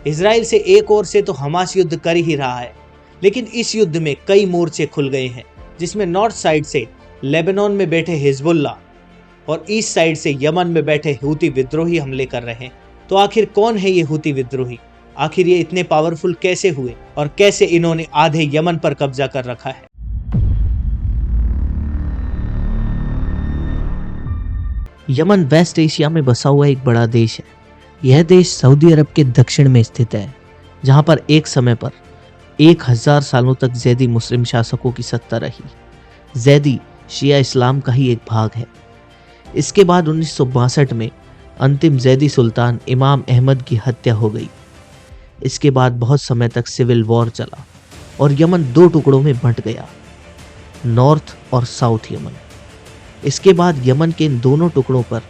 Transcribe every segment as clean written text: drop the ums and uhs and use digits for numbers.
Israel से एक ओर से तो हमास युद्ध कर ही रहा है, लेकिन इस युद्ध में कई मोर्चे खुल गए हैं, जिसमें नॉर्थ साइड से लेबनान में बैठे हिजबुल्ला और ईस्ट साइड से यमन में बैठे हूती विद्रोही हमले कर रहे हैं। तो आखिर कौन है ये हूती विद्रोही? आखिर ये इतने पावरफुल कैसे हुए और कैसे इन्होंने आधे यमन पर कब्जा कर रखा है? यमन वेस्ट एशिया में बसा हुआ एक बड़ा देश है। यह देश सऊदी अरब के दक्षिण में स्थित है, जहां पर एक समय पर 1000 सालों तक जैदी मुस्लिम शासकों की सत्ता रही। जैदी शिया इस्लाम का ही एक भाग है। इसके बाद 1962 में अंतिम जैदी सुल्तान इमाम अहमद की हत्या हो गई। इसके बाद बहुत समय तक सिविल वॉर चला और यमन 2 टुकड़ों में बंट गया, नॉर्थ और साउथ यमन। इसके बाद यमन के इन दोनों टुकड़ों पर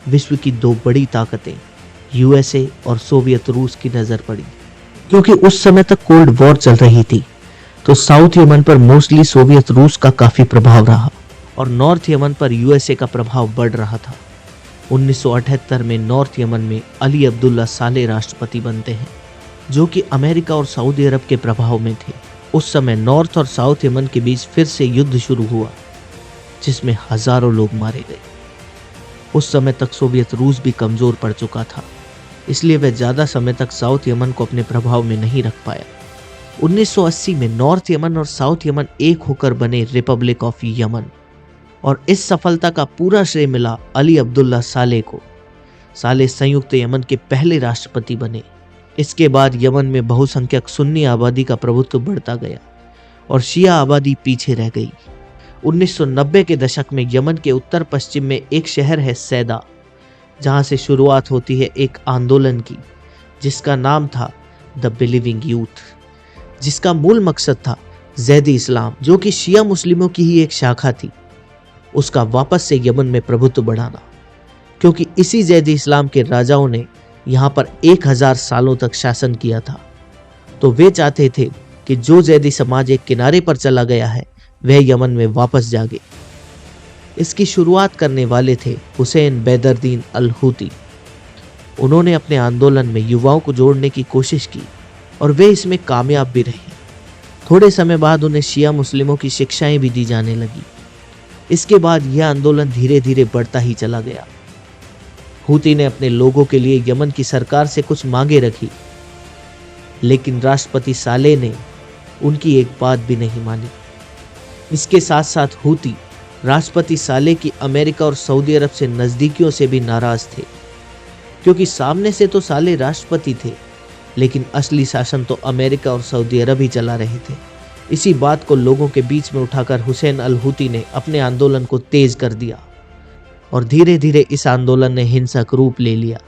विश्व की 2 बड़ी ताकतें यूएसए और सोवियत रूस की नजर पड़ी। क्योंकि उस समय तक कोल्ड वॉर चल रही थी, तो साउथ यमन पर मोस्टली सोवियत रूस का काफी प्रभाव रहा और नॉर्थ यमन पर यूएसए का प्रभाव बढ़ रहा था। 1978 में नॉर्थ यमन में अली अब्दुल्ला सालेह राष्ट्रपति बनते हैं, जो कि अमेरिका और सऊदी अरब के प्रभाव में थे। उस समय नॉर्थ और साउथ यमन के बीच फिर से युद्ध शुरू हुआ, जिसमें हजारों लोग मारे गए। उस समय तक सोवियत रूस भी कमजोर पड़ चुका था, इसलिए वह ज्यादा समय तक साउथ यमन को अपने प्रभाव में नहीं रख पाया। 1980 में नॉर्थ यमन और साउथ यमन एक होकर बने रिपब्लिक ऑफ यमन, और इस सफलता का पूरा श्रेय मिला अली अब्दुल्ला सालेह को। सालेह संयुक्त यमन के पहले राष्ट्रपति बने। इसके बाद यमन में बहुसंख्यक सुन्नी आबादी का प्रभुत्व बढ़ता गया और शिया आबादी पीछे रह गई। 1990 के दशक में यमन के उत्तर पश्चिम में एक शहर है सैदा, जहां से शुरुआत होती है एक आंदोलन की, जिसका नाम था द बिलीविंग यूथ, जिसका मूल मकसद था जैदी इस्लाम, जो कि शिया मुस्लिमों की ही एक शाखा थी, उसका वापस से यमन में प्रभुत्व बढ़ाना। क्योंकि इसी जैदी इस्लाम के राजाओं ने यहाँ पर 1000 सालों तक शासन किया था, तो वे चाहते थे कि जो जैदी समाज एक किनारे पर चला गया है वह यमन में वापस जागे। इसकी शुरुआत करने वाले थे हुसैन बैदरदीन अल हूती। उन्होंने अपने आंदोलन में युवाओं को जोड़ने की कोशिश की और वे इसमें कामयाब भी रहे। थोड़े समय बाद उन्हें शिया मुस्लिमों की शिक्षाएं भी दी जाने लगी। इसके बाद यह आंदोलन धीरे धीरे बढ़ता ही चला गया। हूती ने अपने लोगों के लिए यमन की सरकार से कुछ मांगे रखी, लेकिन राष्ट्रपति सालेह ने उनकी एक बात भी नहीं मानी। इसके साथ साथ हूती राष्ट्रपति सालेह की अमेरिका और सऊदी अरब से नजदीकियों से भी नाराज थे, क्योंकि सामने से तो सालेह राष्ट्रपति थे, लेकिन असली शासन तो अमेरिका और सऊदी अरब ही चला रहे थे। इसी बात को लोगों के बीच में उठाकर हुसैन अल हूती ने अपने आंदोलन को तेज कर दिया और धीरे धीरे इस आंदोलन ने हिंसक रूप ले लिया।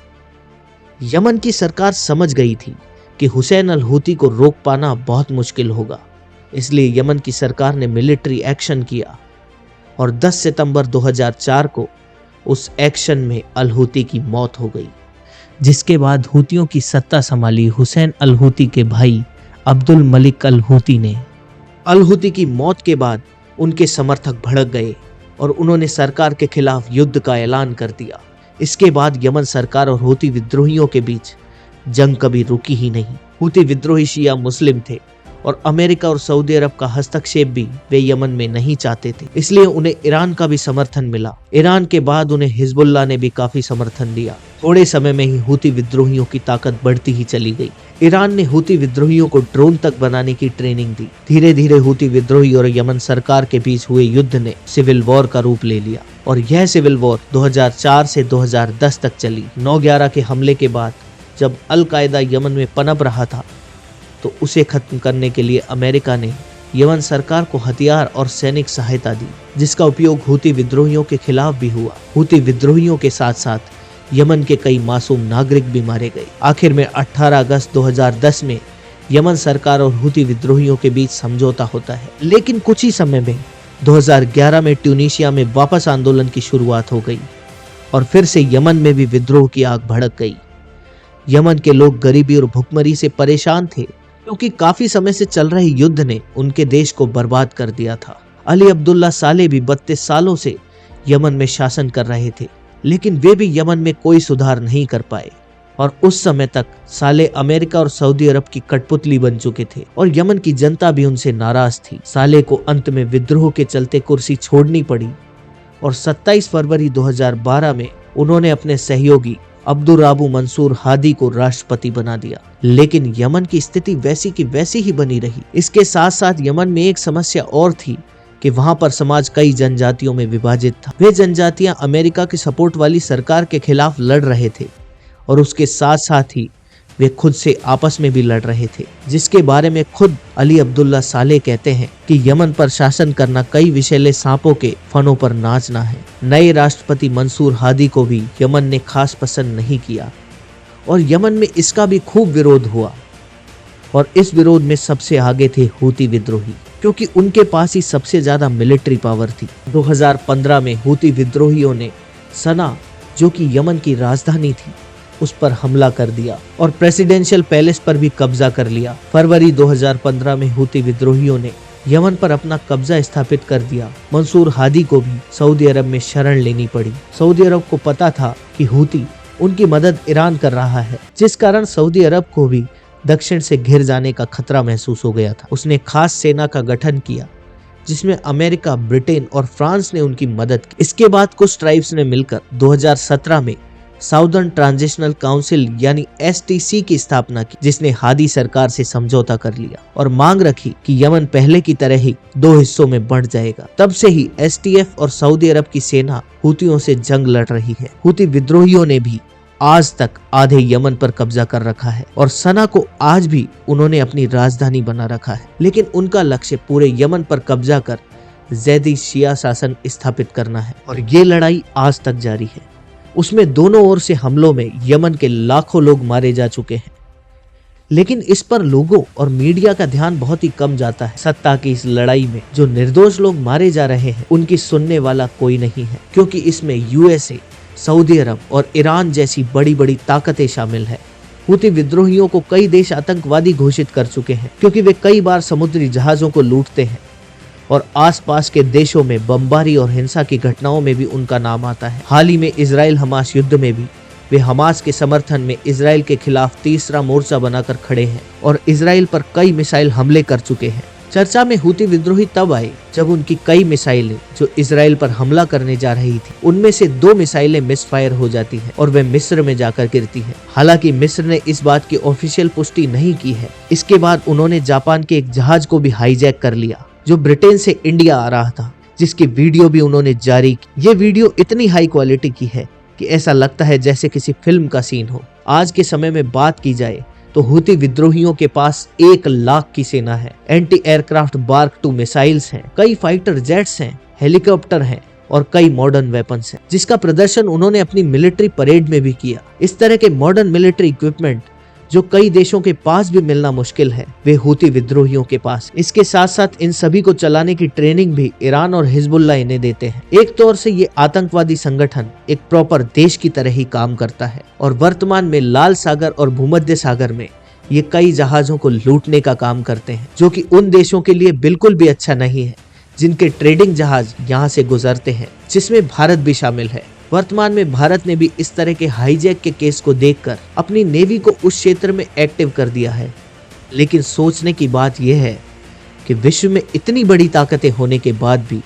यमन की सरकार समझ गई थी कि हुसैन अल हूती को रोक पाना बहुत मुश्किल होगा, इसलिए यमन की सरकार ने मिलिट्री एक्शन किया और 10 सितंबर 2004 को उस एक्शन में अल हूती की मौत हो गई। जिसके बाद हूतियों की सत्ता संभाली हुसैन अल हूती के भाई अब्दुल मलिक अल हूती ने। अल हूती की मौत के बाद उनके समर्थक भड़क गए और उन्होंने सरकार के खिलाफ युद्ध का ऐलान कर दिया। इसके बाद यमन सरकार और हूती विद्रोहियों के बीच जंग कभी रुकी ही नहीं। हूती विद्रोही शिया मुस्लिम थे और अमेरिका और सऊदी अरब का हस्तक्षेप भी वे यमन में नहीं चाहते थे, इसलिए उन्हें ईरान का भी समर्थन मिला। ईरान के बाद उन्हें हिजबुल्लाह ने भी काफी समर्थन दिया। थोड़े समय में ही हूती विद्रोहियों की ताकत बढ़ती ही चली गई। ईरान ने हूती विद्रोहियों को ड्रोन तक बनाने की ट्रेनिंग दी। धीरे धीरे हूती विद्रोही और यमन सरकार के बीच हुए युद्ध ने सिविल वॉर का रूप ले लिया और यह सिविल वॉर 2004 से 2010 तक चली। 9/11 के हमले के बाद जब अल कायदा यमन में पनप रहा था, तो उसे खत्म करने के लिए अमेरिका ने यमन सरकार को हथियार और सैनिक सहायता दी, जिसका उपयोग हूती विद्रोहियों के खिलाफ भी हुआ। हूती विद्रोहियों के साथ साथ यमन के कई मासूम नागरिक भी मारे गए। आखिर में 18 अगस्त 2010 में यमन सरकार और हूती विद्रोहियों के बीच समझौता होता है, लेकिन कुछ ही समय में 2011 में ट्यूनीशिया में वापस आंदोलन की शुरुआत हो गई और फिर से यमन में भी विद्रोह की आग भड़क गई। यमन के लोग गरीबी और भुखमरी से परेशान थे, क्योंकि काफी समय से चल रहे युद्ध ने उनके देश को बर्बाद कर दिया था। अली अब्दुल्ला सालेह भी 32 सालों से यमन में शासन कर रहे थे, लेकिन वे भी यमन में कोई सुधार नहीं कर पाए। और उस समय तक साले अमेरिका और सऊदी अरब की कठपुतली बन चुके थे और यमन की जनता भी उनसे नाराज थी। साले को अंत में विद्रोह के चलते कुर्सी छोड़नी पड़ी और 27 फरवरी 2012 में उन्होंने अपने सहयोगी अब्दुर्राबू मंसूर हादी को राष्ट्रपति बना दिया। लेकिन यमन की स्थिति वैसी की वैसी ही बनी रही। इसके साथ साथ यमन में एक समस्या और थी कि वहां पर समाज कई जनजातियों में विभाजित था। वे जनजातियां अमेरिका की सपोर्ट वाली सरकार के खिलाफ लड़ रहे थे और उसके साथ साथ ही वे खुद से आपस में भी लड़ रहे थे, जिसके बारे में खुद अली अब्दुल्ला सालेह कहते हैं कि यमन पर शासन करना कई विषैले सांपों के फनों पर नाचना है। नए राष्ट्रपति मंसूर हादी को भी यमन ने खास पसंद नहीं किया और यमन में इसका भी खूब विरोध हुआ और इस विरोध में सबसे आगे थे हूती विद्रोही, क्योंकि उनके पास ही सबसे ज्यादा मिलिट्री पावर थी। 2015 में हूती विद्रोहियों ने सना, जो कि यमन की राजधानी थी, उस पर हमला कर दिया और प्रेसिडेंशियल पैलेस पर भी कब्जा कर लिया। फरवरी 2015 में हूती विद्रोहियों ने यमन पर अपना कब्जा स्थापित कर दिया। मंसूर हादी को भी सऊदी अरब में शरण लेनी पड़ी। सऊदी अरब को पता था कि हूती उनकी मदद ईरान कर रहा है, जिस कारण सऊदी अरब को भी दक्षिण से घिर जाने का खतरा महसूस हो गया था। उसने खास सेना का गठन किया जिसमें अमेरिका, ब्रिटेन और फ्रांस ने उनकी मदद की। इसके बाद कुछ ट्राइब्स ने मिलकर 2017 में साउदर्न ट्रांजिशनल काउंसिल यानी STC की स्थापना की, जिसने हादी सरकार से समझौता कर लिया और मांग रखी कि यमन पहले की तरह ही 2 हिस्सों में बढ़ जाएगा। तब से ही STF और सऊदी अरब की सेना हूतियों से जंग लड़ रही है। हूती विद्रोहियों ने भी आज तक आधे यमन पर कब्जा कर रखा है और सना को आज भी उन्होंने अपनी राजधानी बना रखा है। लेकिन उनका लक्ष्य पूरे यमन पर कब्जा कर जैदी शिया शासन स्थापित करना है और ये लड़ाई आज तक जारी है। उसमें दोनों ओर से हमलों में यमन के लाखों लोग मारे जा चुके हैं, लेकिन इस पर लोगों और मीडिया का ध्यान बहुत ही कम जाता है। सत्ता की इस लड़ाई में जो निर्दोष लोग मारे जा रहे हैं उनकी सुनने वाला कोई नहीं है, क्योंकि इसमें USA, सऊदी अरब और ईरान जैसी बड़ी बड़ी ताकतें शामिल है। हूती विद्रोहियों को कई देश आतंकवादी घोषित कर चुके हैं, क्योंकि वे कई बार समुद्री जहाजों को लूटते हैं और आसपास के देशों में बमबारी और हिंसा की घटनाओं में भी उनका नाम आता है। हाल ही में इजराइल हमास युद्ध में भी वे हमास के समर्थन में इजराइल के खिलाफ तीसरा मोर्चा बनाकर खड़े हैं और इजराइल पर कई मिसाइल हमले कर चुके हैं। चर्चा में हूती विद्रोही तब आए जब उनकी कई मिसाइलें जो इजराइल पर हमला करने जा रही थी, उनमें से 2 मिसाइलें मिसफायर हो जाती हैं और वे मिस्र में जाकर गिरती हैं। हालांकि मिस्र ने इस बात की ऑफिशियल पुष्टि नहीं की है। इसके बाद उन्होंने जापान के एक जहाज को भी हाईजैक कर लिया जो ब्रिटेन से इंडिया आ रहा था, जिसकी वीडियो भी उन्होंने जारी की। ये वीडियो इतनी हाई क्वालिटी की है कि ऐसा लगता है जैसे किसी फिल्म का सीन हो। आज के समय में बात की जाए तो हूती विद्रोहियों के पास 1 लाख की सेना है, एंटी एयरक्राफ्ट मार्क 2 मिसाइल्स हैं, कई फाइटर जेट्स हैं, हेलीकॉप्टर हैं और कई मॉडर्न वेपन्स हैं, जिसका प्रदर्शन उन्होंने अपनी मिलिट्री परेड में भी किया। इस तरह के मॉडर्न मिलिट्री इक्विपमेंट जो कई देशों के पास भी मिलना मुश्किल है, वे हूती विद्रोहियों के पास। इसके साथ साथ इन सभी को चलाने की ट्रेनिंग भी ईरान और हिजबुल्लाह इन्हें देते हैं। एक तौर से ये आतंकवादी संगठन एक प्रॉपर देश की तरह ही काम करता है और वर्तमान में लाल सागर और भूमध्य सागर में ये कई जहाजों को लूटने का काम करते हैं, जो कि उन देशों के लिए बिल्कुल भी अच्छा नहीं है जिनके ट्रेडिंग जहाज यहाँ से गुजरते हैं, जिसमें भारत भी शामिल है। वर्तमान में भारत ने भी इस तरह के हाईजैक के केस को देखकर अपनी नेवी को उस क्षेत्र में एक्टिव कर दिया है। लेकिन सोचने की बात यह है कि विश्व में इतनी बड़ी ताकतें होने के बाद भी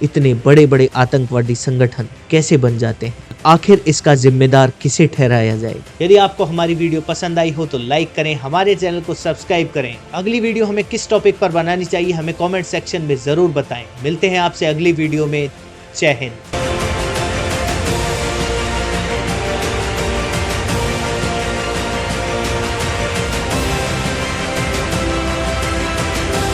इतने बड़े बड़े आतंकवादी संगठन कैसे बन जाते हैं? आखिर इसका जिम्मेदार किसे ठहराया जाए? यदि आपको हमारी वीडियो पसंद आई हो तो लाइक करें, हमारे चैनल को सब्सक्राइब करें। अगली वीडियो हमें किस टॉपिक पर बनानी चाहिए हमें कमेंट सेक्शन में जरूर बताएं। मिलते हैं आपसे अगली वीडियो में। जय हिंद।